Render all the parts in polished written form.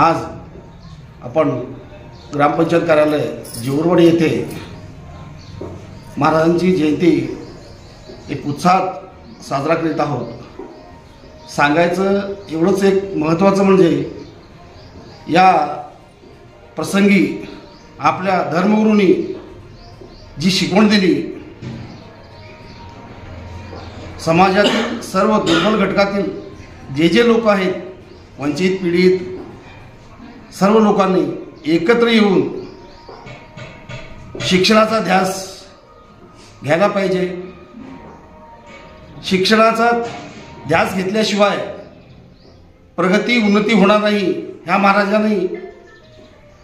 आज आपण ग्रामपंचायत कार्यालय जेऊरवाडी येथे महाराजांची जयंती एक उत्साहात साजरा करीत आहोत। सांगायचं एवढंच एक महत्त्वाचं म्हणजे या प्रसंगी आपल्या धर्मगुरूंनी जी शिकवण दिली, समाजातील सर्व दुर्बल घटकातील जे लोक आहेत, वंचित पीडित सर्व लोकांनी एकत्र येऊन शिक्षणाचा ध्यास घ्यायला पाहिजे। शिक्षणाचा ध्यास घेतल्याशिवाय प्रगती उन्नती होणार नाही। ह्या महाराजांनी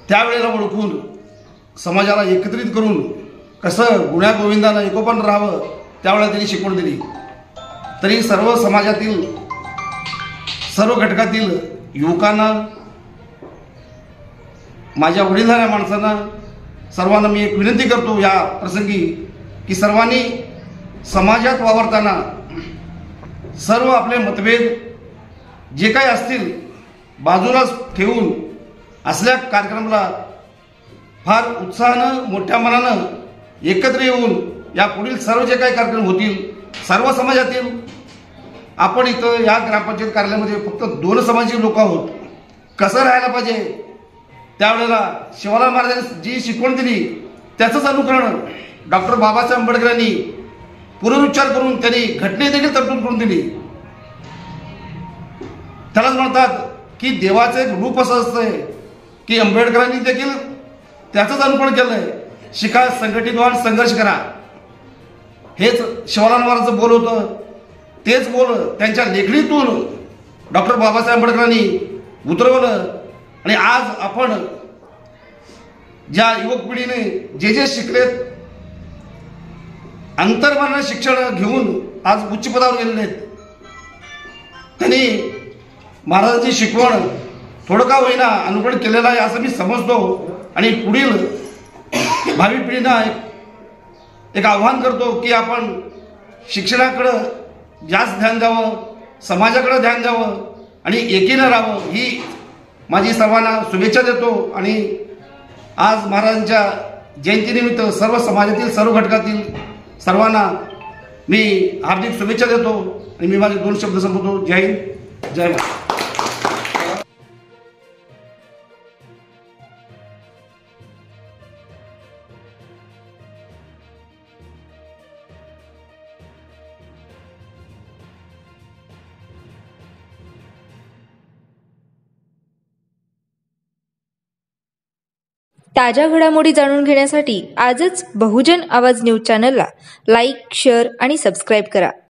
त्यावेळेला ओळखून समाजाला एकत्रित करून कसं गुण्यागोविंदानं एकोपानं राहावं त्यावेळेला त्यांनी शिकवण दिली। तरी सर्व समाजातील सर्व घटकातील युवकांना, माझ्या वडीलधाऱ्या माणसांना, सर्वांना मी एक विनंती करतो या प्रसंगी की सर्वांनी समाजात वावरताना सर्व आपले मतभेद जे काही असतील बाजूला ठेवून असल्या कार्यक्रमाला फार उत्साहानं मोठ्या मनानं एकत्र येऊन या पुढील सर्व जे काही कार्यक्रम होतील सर्व समाजातील, आपण इथं या ग्रामपंचायत कार्यालयामध्ये फक्त 2 समाजाचे लोक आहोत, कसं राहायला पाहिजे त्यावेळेला शिवालाल महाराजांनी जी शिकवण दिली त्याचंच अनुकरण डॉक्टर बाबासाहेब आंबेडकरांनी पुनरुच्चार करून त्यांनी घटने देखील तरतूद करून दिली। त्यालाच म्हणतात की देवाचं एक रूप असं असतंय की आंबेडकरांनी देखील त्याचंच अनुकरण केलंय। शिका, संघटित व्हा, संघर्ष करा, हेच शिवालाल महाराजांचं बोल होतं। तेच बोल त्यांच्या लेखणीतून डॉक्टर बाबासाहेब आंबेडकरांनी उतरवलं आणि आज आपण ज्या युवक पिढीने जे शिकलेत, अंतर्मनानं शिक्षण घेऊन आज उच्च पदावर गेलेले आहेत, त्यांनी महाराजांची शिकवण थोडं का होईना अनुकरण केलेलं आहे असं मी समजतो। आणि पुढील भावी पिढींना एक आव्हान करतो की आपण शिक्षणाकडं जास्त ध्यान द्यावं, समाजाकडे ध्यान द्यावं आणि एकीनं राहावं, ही माझी सर्वांना शुभेच्छा देतो। आणि आज महाराजांच्या जयंतीनिमित्त सर्व समाजातील सर्व घटकातील सर्वांना मी हार्दिक शुभेच्छा देतो आणि मी माझे 2 शब्द संपवतो। जय हिंद, जय महाराज। ताज्या घडामोडी जाणून घेण्यासाठी आजच बहुजन आवाज न्यूज चॅनलला लाईक, शेअर आणि सबस्क्राईब करा।